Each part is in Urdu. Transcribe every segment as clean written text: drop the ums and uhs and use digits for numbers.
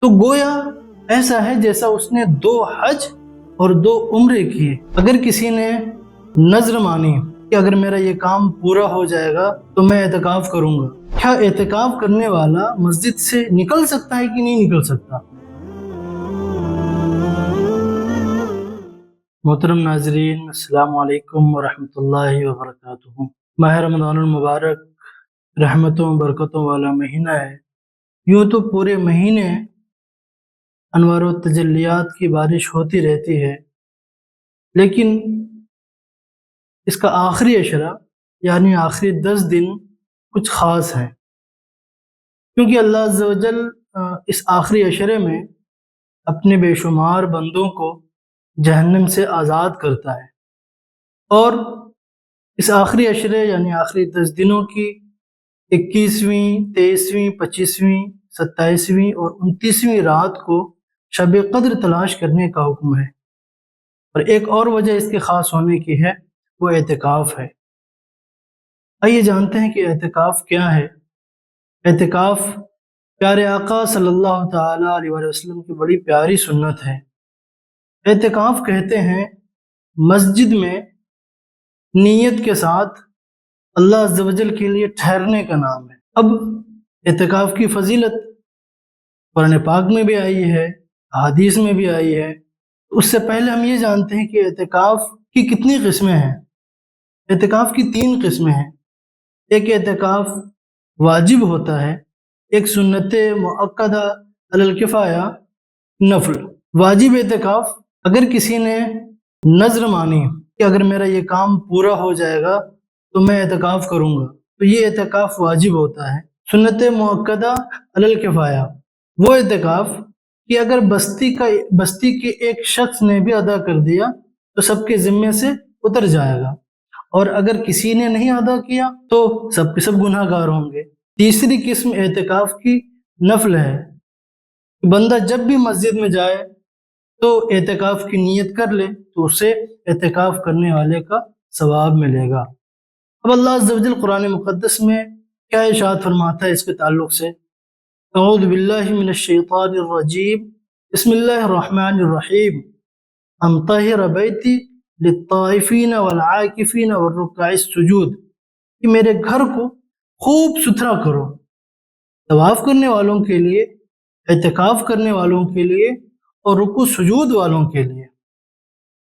تو گویا ایسا ہے جیسا اس نے 2 حج اور 2 عمرے کیے۔ اگر کسی نے نظر مانی کہ اگر میرا یہ کام پورا ہو جائے گا تو میں اعتکاف کروں گا، کیا اعتکاف کرنے والا مسجد سے نکل سکتا ہے کہ نہیں نکل سکتا؟ محترم ناظرین، السلام علیکم ورحمۃ اللہ وبرکاتہ۔ ماہ رمضان المبارک رحمتوں برکتوں والا مہینہ ہے۔ یوں تو پورے مہینے انوار و تجلیات کی بارش ہوتی رہتی ہے، لیکن اس کا آخری عشرہ یعنی آخری 10 دن کچھ خاص ہیں، کیونکہ اللہ عز و جل اس آخری عشرے میں اپنے بے شمار بندوں کو جہنم سے آزاد کرتا ہے، اور اس آخری عشرے یعنی آخری 10 دنوں کی 21ویں، 23ویں، 25ویں، 27ویں اور 29ویں رات کو شب قدر تلاش کرنے کا حکم ہے۔ اور ایک اور وجہ اس کے خاص ہونے کی ہے، وہ اعتکاف ہے۔ آئیے جانتے ہیں کہ اعتکاف کیا ہے۔ اعتکاف پیارے آقا صلی اللہ تعالی علیہ وسلم کی بڑی پیاری سنت ہے۔ اعتکاف کہتے ہیں مسجد میں نیت کے ساتھ اللہ عز و جل کے لیے ٹھہرنے کا نام ہے۔ اب اعتکاف کی فضیلت قرآن پاک میں بھی آئی ہے، حدیث میں بھی آئی ہے۔ اس سے پہلے ہم یہ جانتے ہیں کہ اعتکاف کی کتنی قسمیں ہیں۔ اعتکاف کی 3 قسمیں ہیں۔ ایک اعتکاف واجب ہوتا ہے، ایک سنت مؤکدہ علی الکفایہ نفل۔ واجب اعتکاف، اگر کسی نے نظر مانی کہ اگر میرا یہ کام پورا ہو جائے گا تو میں اعتکاف کروں گا، تو یہ اعتکاف واجب ہوتا ہے۔ سنت مؤکدہ علی الکفایہ، وہ اعتکاف کہ اگر بستی کے ایک شخص نے بھی ادا کر دیا تو سب کے ذمے سے اتر جائے گا، اور اگر کسی نے نہیں ادا کیا تو سب کے سب گناہ گار ہوں گے۔ تیسری قسم اعتکاف کی نفل ہے، بندہ جب بھی مسجد میں جائے تو اعتکاف کی نیت کر لے تو اسے اعتکاف کرنے والے کا ثواب ملے گا۔ اب اللہ عز و جل قرآن مقدس میں کیا ارشاد فرماتا ہے اس کے تعلق سے؟ اعوذ باللہ من الشیطان الرجیم، بسم اللہ الرحمن الرحیم، ان طہر بیتی للطائفین والعاکفین والرکع السجود، کہ میرے گھر کو خوب ستھرا کرو، طواف کرنے والوں کے لیے، اعتکاف کرنے والوں کے لیے اور رکوع سجود والوں کے لیے۔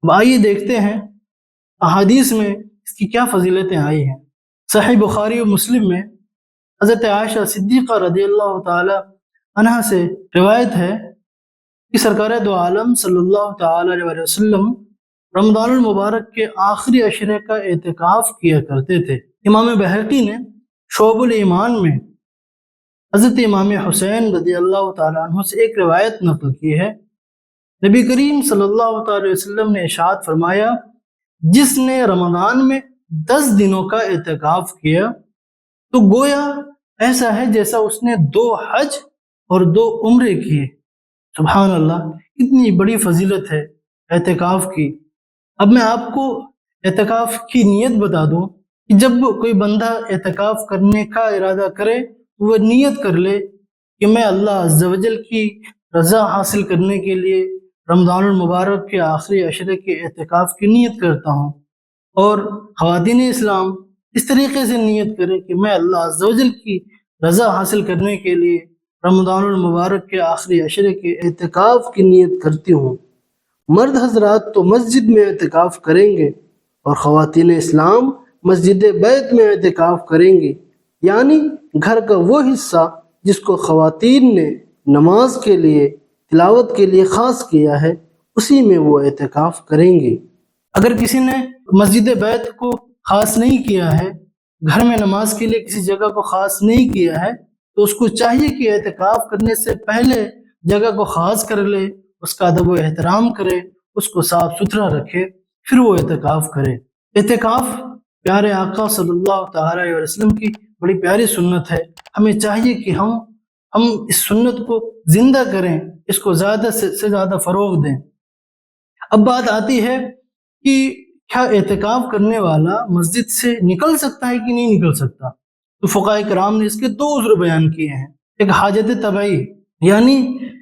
اب آئیے دیکھتے ہیں احادیث میں اس کی کیا فضیلتیں آئی ہیں۔ صحیح بخاری و مسلم میں حضرت عائشہ صدیقہ رضی اللہ تعالی عنہا سے روایت ہے کہ سرکار دو عالم صلی اللہ تعالی علیہ وسلم رمضان المبارک کے آخری عشرے کا اعتکاف کیا کرتے تھے۔ امام بہقی نے شعب الایمان میں حضرت امام حسین رضی اللہ تعالیٰ عنہ سے ایک روایت نقل کی ہے۔ نبی کریم صلی اللہ تعالی وسلم نے ارشاد فرمایا، جس نے رمضان میں 10 دنوں کا اعتکاف کیا تو گویا ایسا ہے جیسا اس نے 2 حج اور 2 عمرے کیے۔ سبحان اللہ، کتنی بڑی فضیلت ہے اعتکاف کی۔ اب میں آپ کو اعتکاف کی نیت بتا دوں کہ جب کوئی بندہ اعتکاف کرنے کا ارادہ کرے وہ نیت کر لے کہ میں اللہ عز و جل کی رضا حاصل کرنے کے لیے رمضان المبارک کے آخری عشرے کے اعتکاف کی نیت کرتا ہوں، اور خواتین اسلام اس طریقے سے نیت کرے کہ میں اللہ عز و جل کی رضا حاصل کرنے کے لیے رمضان المبارک کے آخری عشرے کے اعتکاف کی نیت کرتی ہوں۔ مرد حضرات تو مسجد میں اعتکاف کریں گے اور خواتین اسلام مسجد بیت میں اعتکاف کریں گے، یعنی گھر کا وہ حصہ جس کو خواتین نے نماز کے لیے، تلاوت کے لیے خاص کیا ہے، اسی میں وہ اعتکاف کریں گے۔ اگر کسی نے مسجد بیت کو خاص نہیں کیا ہے، گھر میں نماز کے لیے کسی جگہ کو خاص نہیں کیا ہے، تو اس کو چاہیے کہ اعتکاف کرنے سے پہلے جگہ کو خاص کر لے، اس کا ادب و احترام کرے، اس کو صاف ستھرا رکھے، پھر وہ اعتکاف کرے۔ اعتکاف پیارے آقا صلی اللہ تعالی علیہ وسلم کی بڑی پیاری سنت ہے۔ ہمیں چاہیے کہ ہم اس سنت کو زندہ کریں، اس کو زیادہ سے زیادہ فروغ دیں۔ اب بات آتی ہے کہ کیا اعتکاف کرنے والا مسجد سے نکل سکتا ہے کہ نہیں نکل سکتا؟ تو فقہاء کرام نے اس کے 2 عذر بیان کیے ہیں۔ ایک حاجت طبعی، یعنی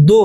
2